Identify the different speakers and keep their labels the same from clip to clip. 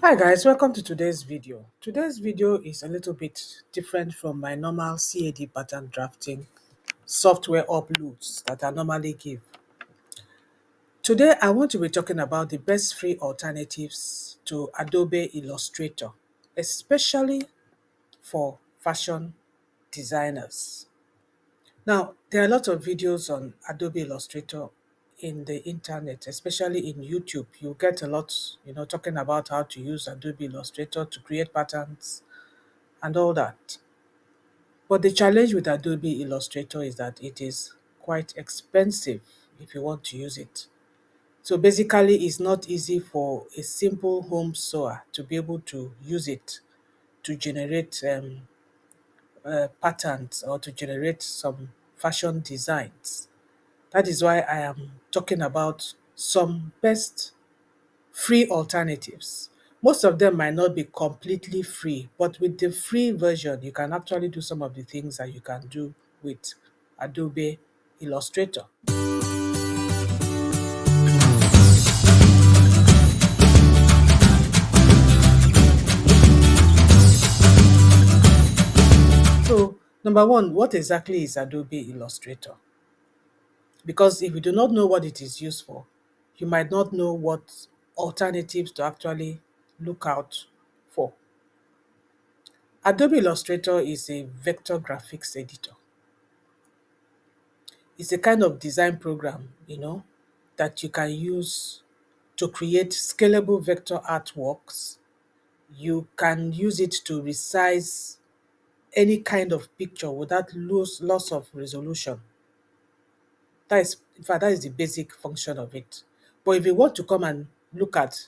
Speaker 1: Hi guys, welcome to today's video. Today's video is a little bit different from my normal CAD pattern drafting software uploads that I normally give. Today I want to be talking about the best free alternatives to Adobe Illustrator, especially for fashion designers. Now, there are a lot of videos on Adobe Illustrator in the internet, especially in YouTube. You get a lot, talking about how to use Adobe Illustrator to create patterns and all that. But the challenge with Adobe Illustrator is that it is quite expensive if you want to use it. So basically, it's not easy for a simple home sewer to be able to use it to generate patterns or to generate some fashion designs. That is why I am talking about some best free alternatives. Most of them might not be completely free, but with the free version, you can actually do some of the things that you can do with Adobe Illustrator. So, number one, what exactly is Adobe Illustrator? Because if you do not know what it is used for, you might not know what alternatives to actually look out for. Adobe Illustrator is a vector graphics editor. It's a kind of design program, that you can use to create scalable vector artworks. You can use it to resize any kind of picture without loss of resolution. In fact, that is the basic function of it. But if you want to come and look at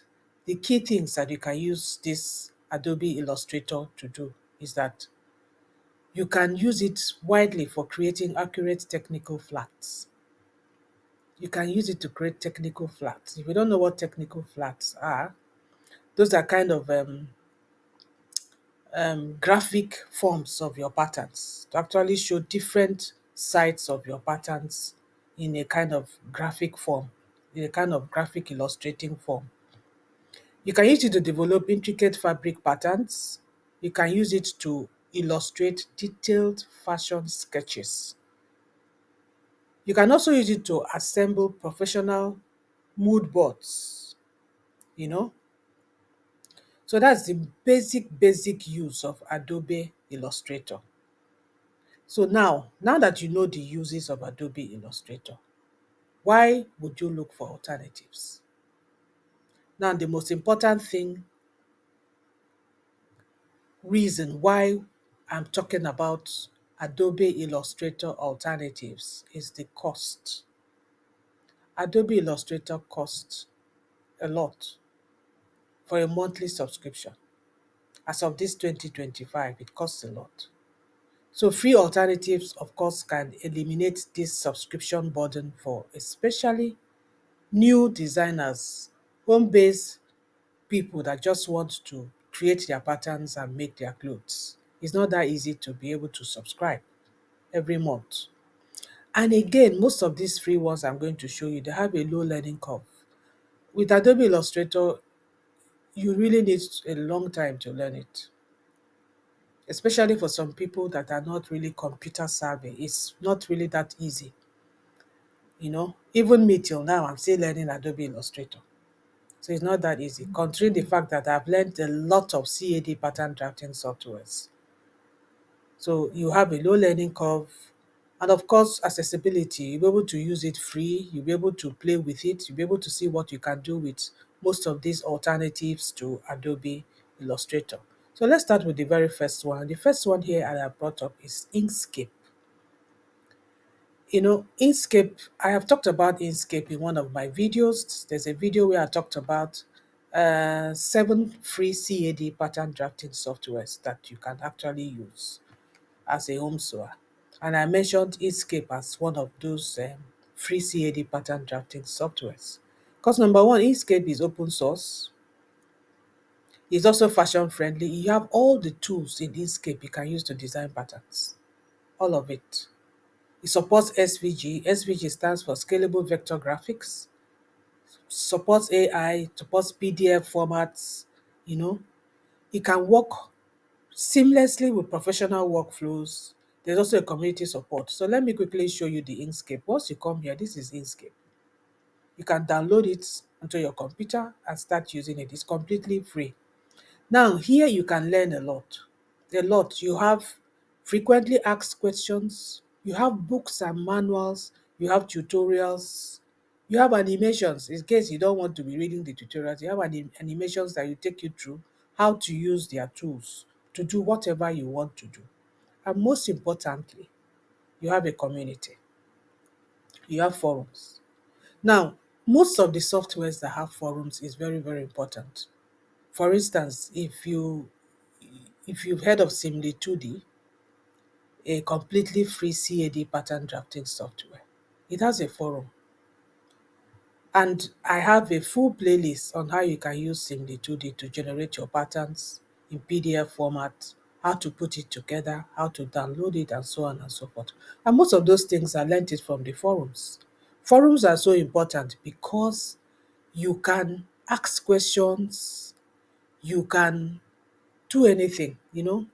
Speaker 1: the key things that you can use this Adobe Illustrator to do is that you can use it widely for creating accurate technical flats. You can use it to create technical flats. If you don't know what technical flats are, those are kind of graphic forms of your patterns to actually show different sides of your patterns in a kind of graphic form, in a kind of graphic illustrating form. You can use it to develop intricate fabric patterns. You can use it to illustrate detailed fashion sketches. You can also use it to assemble professional mood boards, you know. So that's the basic use of Adobe Illustrator. So now that you know the uses of Adobe Illustrator, why would you look for alternatives? Now, the most important reason why I'm talking about Adobe Illustrator alternatives is the cost. Adobe Illustrator costs a lot for a monthly subscription. As of this 2025, it costs a lot. So free alternatives, of course, can eliminate this subscription burden for especially new designers, home-based people that just want to create their patterns and make their clothes. It's not that easy to be able to subscribe every month. And again, most of these free ones I'm going to show you, they have a low learning curve. With Adobe Illustrator, you really need a long time to learn it, especially for some people that are not really computer savvy. It's not really that easy. Even me till now, I'm still learning Adobe Illustrator. So it's not that easy, considering the fact that I've learned a lot of CAD pattern drafting softwares. So you have a low learning curve. And of course, accessibility. You'll be able to use it free. You'll be able to play with it. You'll be able to see what you can do with most of these alternatives to Adobe Illustrator. So let's start with the very first one. The first one here that I brought up is Inkscape. Inkscape, I have talked about Inkscape in one of my videos. There's a video where I talked about 7 free CAD pattern drafting softwares that you can actually use as a home sewer. And I mentioned Inkscape as one of those free CAD pattern drafting softwares. Because number one, Inkscape is open source. It's also fashion friendly. You have all the tools in Inkscape you can use to design patterns. All of it. It supports SVG. SVG stands for Scalable Vector Graphics. Supports AI, supports PDF formats, You know, it can work seamlessly with professional workflows. There's also a community support. So let me quickly show you the Inkscape. Once you come here, this is Inkscape. You can download it onto your computer and start using it. It's completely free. Now, here you can learn a lot. A lot. You have frequently asked questions, you have books and manuals, you have tutorials, you have animations in case you don't want to be reading the tutorials. You have animations that will take you through how to use their tools to do whatever you want to do. And most importantly, you have a community, you have forums. Now, most of the softwares that have forums is very, very important. For instance, if you've heard of Simly 2D, a completely free CAD pattern drafting software, it has a forum. And I have a full playlist on how you can use Simly 2D to generate your patterns in PDF format, how to put it together, how to download it, and so on and so forth. And most of those things I learned it from the forums. Forums are so important because you can ask questions, you can do anything, you know.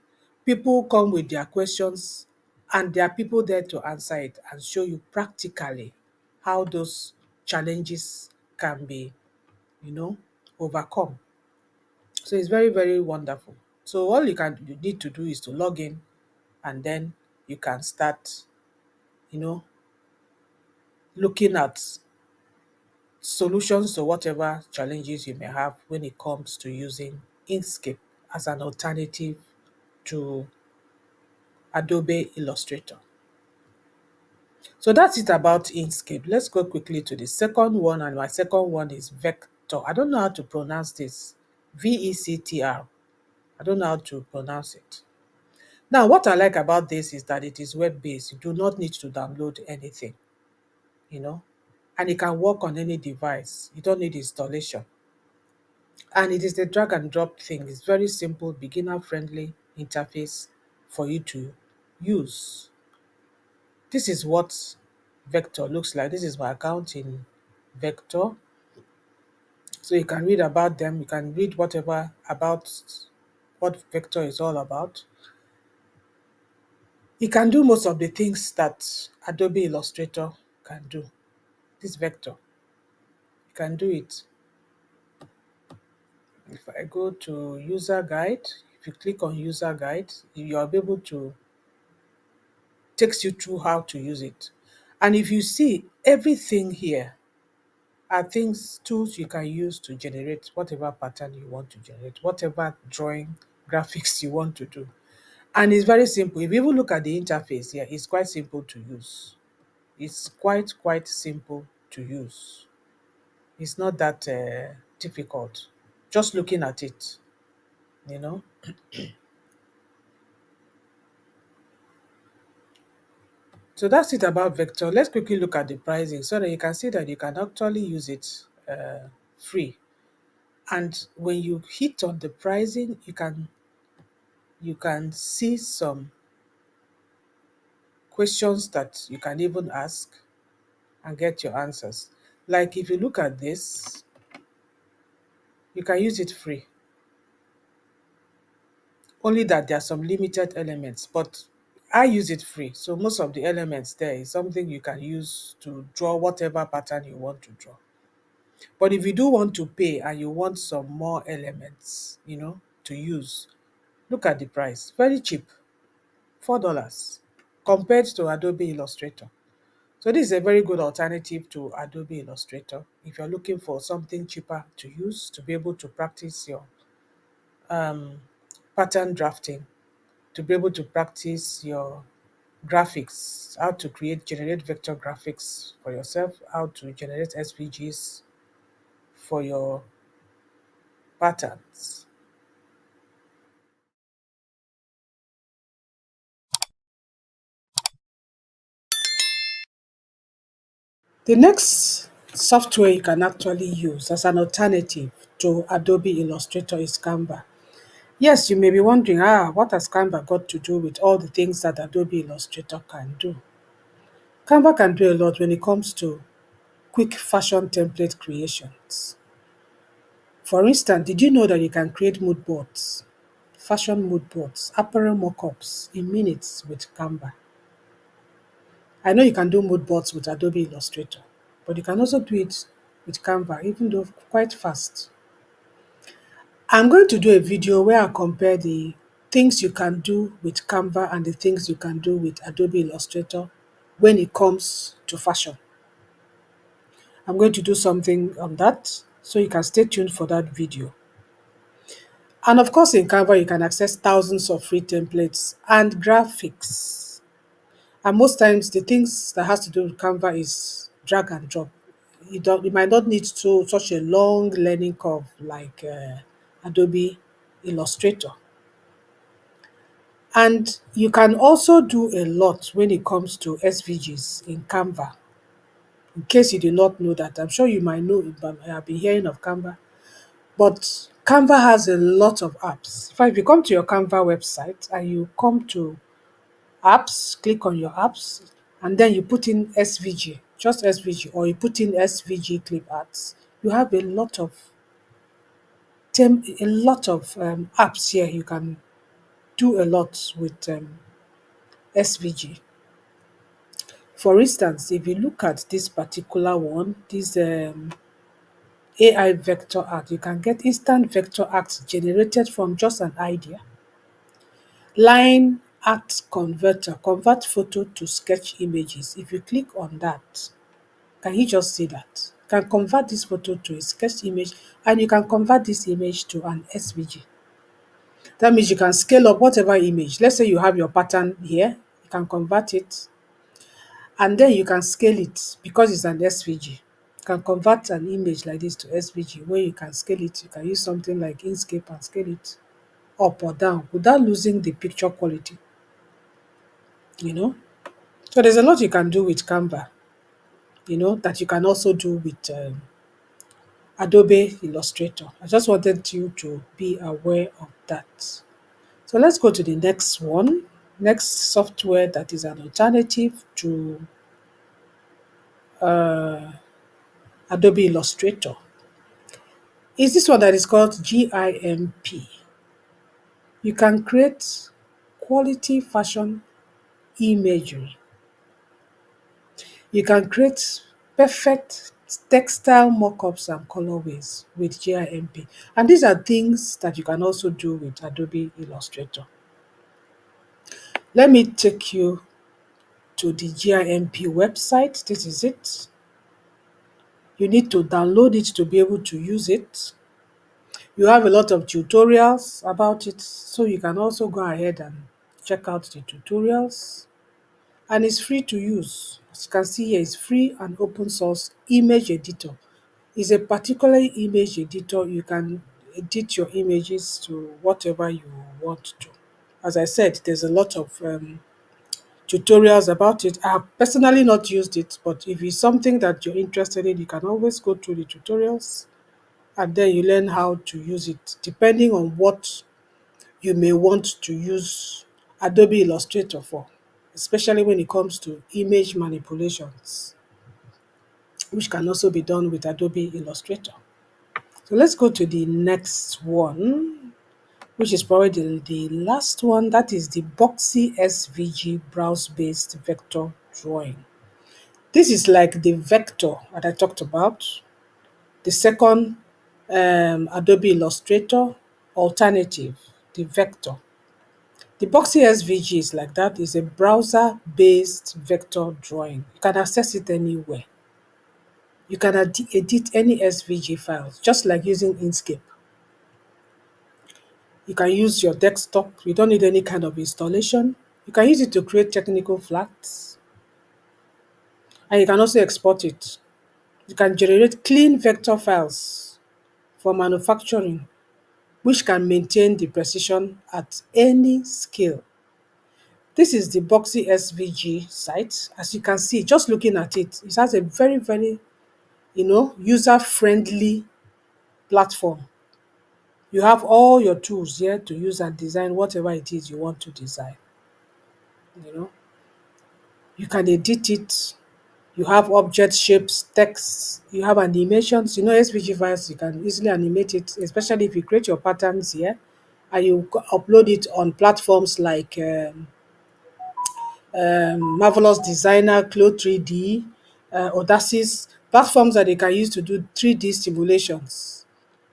Speaker 1: People come with their questions and there are people there to answer it and show you practically how those challenges can be, you know, overcome. So it's very, very wonderful. So all you need to do is to log in and then you can start, you know, looking at solutions to whatever challenges you may have when it comes to using Inkscape as an alternative to Adobe Illustrator. So that's it about Inkscape. Let's go quickly to the second one, and my second one is Vector. I don't know how to pronounce this. VECTR. I don't know how to pronounce it. Now, what I like about this is that it is web-based. You do not need to download anything, you know, and it can work on any device. You don't need installation. And it is a drag and drop thing. It's very simple, beginner-friendly interface for you to use. This is what Vector looks like. This is my account in Vector. So you can read about them. You can read whatever about what Vector is all about. It can do most of the things that Adobe Illustrator can do. This Vector, you can do it. If I go to user guide, if you click on user guide, you are able to takes you through how to use it. And if you see everything here are things, tools you can use to generate whatever pattern you want to generate, whatever drawing, graphics you want to do. And it's very simple. If you even look at the interface here, it's quite simple to use. It's quite simple to use. It's not that difficult. Just looking at it, you know. So that's it about Vector. Let's quickly look at the pricing so that you can see that you can actually use it free. And when you hit on the pricing, you can see some questions that you can even ask and get your answers. Like if you look at this, you can use it free. Only that there are some limited elements, but I use it free. So most of the elements there is something you can use to draw whatever pattern you want to draw. But if you do want to pay and you want some more elements, to use, look at the price. Very cheap, $4 compared to Adobe Illustrator. So this is a very good alternative to Adobe Illustrator if you're looking for something cheaper to use to be able to practice your um, pattern drafting, to be able to practice your graphics, how to generate vector graphics for yourself, how to generate SVGs for your patterns. The next software you can actually use as an alternative to Adobe Illustrator is Canva. Yes, you may be wondering, what has Canva got to do with all the things that Adobe Illustrator can do? Canva can do a lot when it comes to quick fashion template creations. For instance, did you know that you can create mood boards, fashion mood boards, apparel mock-ups in minutes with Canva? I know you can do mood boards with Adobe Illustrator, but you can also do it with Canva, even though quite fast. I'm going to do a video where I compare the things you can do with Canva and the things you can do with Adobe Illustrator when it comes to fashion. I'm going to do something on that, so you can stay tuned for that video. And of course, in Canva, you can access thousands of free templates and graphics. And most times, the things that has to do with Canva is drag and drop. You might not need such a long learning curve like Adobe Illustrator. And you can also do a lot when it comes to SVGs in Canva. In case you do not know that, I'm sure you might know, but I have been hearing of Canva. But Canva has a lot of apps. In fact, if you come to your Canva website and you come to apps, click on your apps, and then you put in SVG, just SVG, or you put in SVG clip arts, you have a lot of apps here. You can do a lot with SVG. For instance, if you look at this particular one, this AI vector art, you can get instant vector art generated from just an idea. Line art converter, convert photo to sketch images. If you click on that, can you just see that? You can convert this photo to a sketch image and you can convert this image to an SVG. That means you can scale up whatever image. Let's say you have your pattern here, you can convert it and then you can scale it because it's an SVG. You can convert an image like this to SVG where you can scale it. You can use something like Inkscape and scale it up or down without losing the picture quality, you know. So there's a lot you can do with Canva, that you can also do with Adobe Illustrator. I just wanted you to be aware of that. So let's go to the next one. Next software that is an alternative to Adobe Illustrator is this one that is called GIMP. You can create quality fashion imagery. You can create perfect textile mockups and colorways with GIMP. And these are things that you can also do with Adobe Illustrator. Let me take you to the GIMP website. This is it. You need to download it to be able to use it. You have a lot of tutorials about it, so you can also go ahead and check out the tutorials. And it's free to use. As you can see here, it's free and open source image editor. It's a particular image editor. You can edit your images to whatever you want to. As I said, there's a lot of tutorials about it. I have personally not used it, but if it's something that you're interested in, you can always go through the tutorials and then you learn how to use it depending on what you may want to use Adobe Illustrator for, especially when it comes to image manipulations, which can also be done with Adobe Illustrator. So let's go to the next one, which is probably the last one. That is the Boxy SVG browse-based vector drawing. This is like the vector that I talked about, the second Adobe Illustrator alternative, the vector. The Boxy SVG is like that. It's a browser-based vector drawing. You can access it anywhere. You can edit any SVG files, just like using Inkscape. You can use your desktop. You don't need any kind of installation. You can use it to create technical flags, and you can also export it. You can generate clean vector files for manufacturing, which can maintain the precision at any scale. This is the Boxy SVG site. As you can see, just looking at it, it has a very, very, user-friendly platform. You have all your tools here to use and design whatever it is you want to design. You know, you can edit it, You have object shapes, text, you have animations. You know, SVG files, you can easily animate it, especially if you create your patterns here and you upload it on platforms like Marvelous Designer, Clo 3D, Audacious, platforms that they can use to do 3D simulations.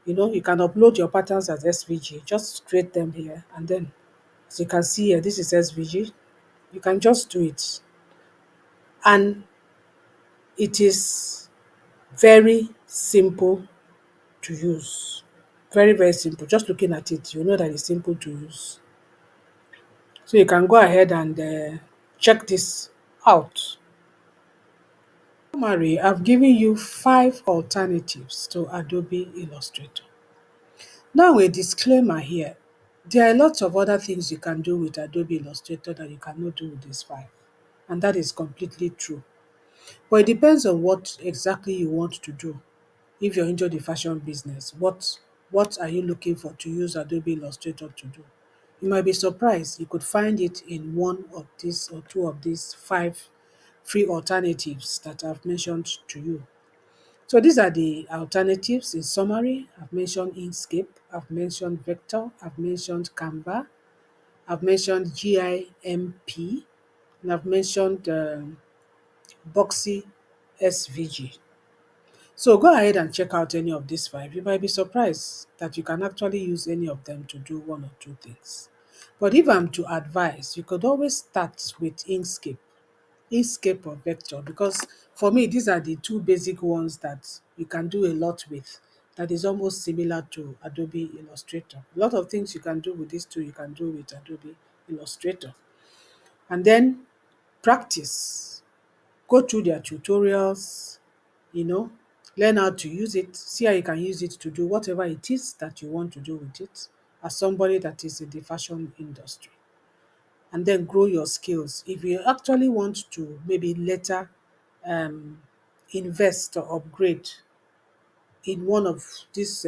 Speaker 1: You know, you can upload your patterns as SVG, just create them here. And then, as you can see here, this is SVG. You can just do it. And it is very simple to use. Very, very simple. Just looking at it, you know that it's simple to use. So you can go ahead and check this out. Summary, I've given you 5 alternatives to Adobe Illustrator. Now a disclaimer here. There are lots of other things you can do with Adobe Illustrator that you cannot do with these 5. And that is completely true. But it depends on what exactly you want to do. If you're into the fashion business, what are you looking for to use Adobe Illustrator to do? You might be surprised you could find it in one of these or two of these 5 free alternatives that I've mentioned to you. So these are the alternatives in summary. I've mentioned Inkscape, I've mentioned Vector, I've mentioned Canva, I've mentioned GIMP, and I've mentioned Boxy SVG. So go ahead and check out any of these 5. You might be surprised that you can actually use any of them to do one or two things. But if I'm to advise, you could always start with Inkscape or Vector, because for me, these are the 2 basic ones that you can do a lot with, that is almost similar to Adobe Illustrator. A lot of things you can do with these 2, you can do with Adobe Illustrator. And then practice. Go through their tutorials, you know, learn how to use it, see how you can use it to do whatever it is that you want to do with it as somebody that is in the fashion industry. And then grow your skills. If you actually want to maybe later um, invest or upgrade in one of these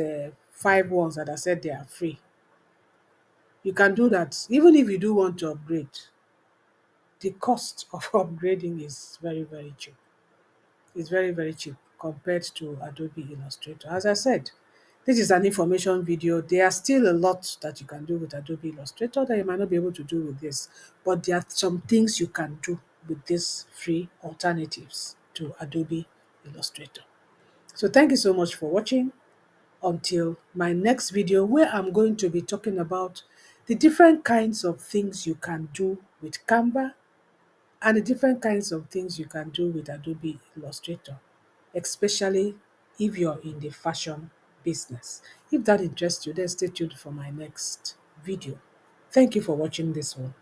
Speaker 1: 5 ones that I said they are free, you can do that. Even if you do want to upgrade, the cost of upgrading is very, very cheap. It's very, very cheap compared to Adobe Illustrator. As I said, this is an information video. There are still a lot that you can do with Adobe Illustrator that you might not be able to do with this, but there are some things you can do with these free alternatives to Adobe Illustrator. So thank you so much for watching. Until my next video, where I'm going to be talking about the different kinds of things you can do with Canva and the different kinds of things you can do with Adobe Illustrator, especially if you're in the fashion business. If that interests you, then stay tuned for my next video. Thank you for watching this one.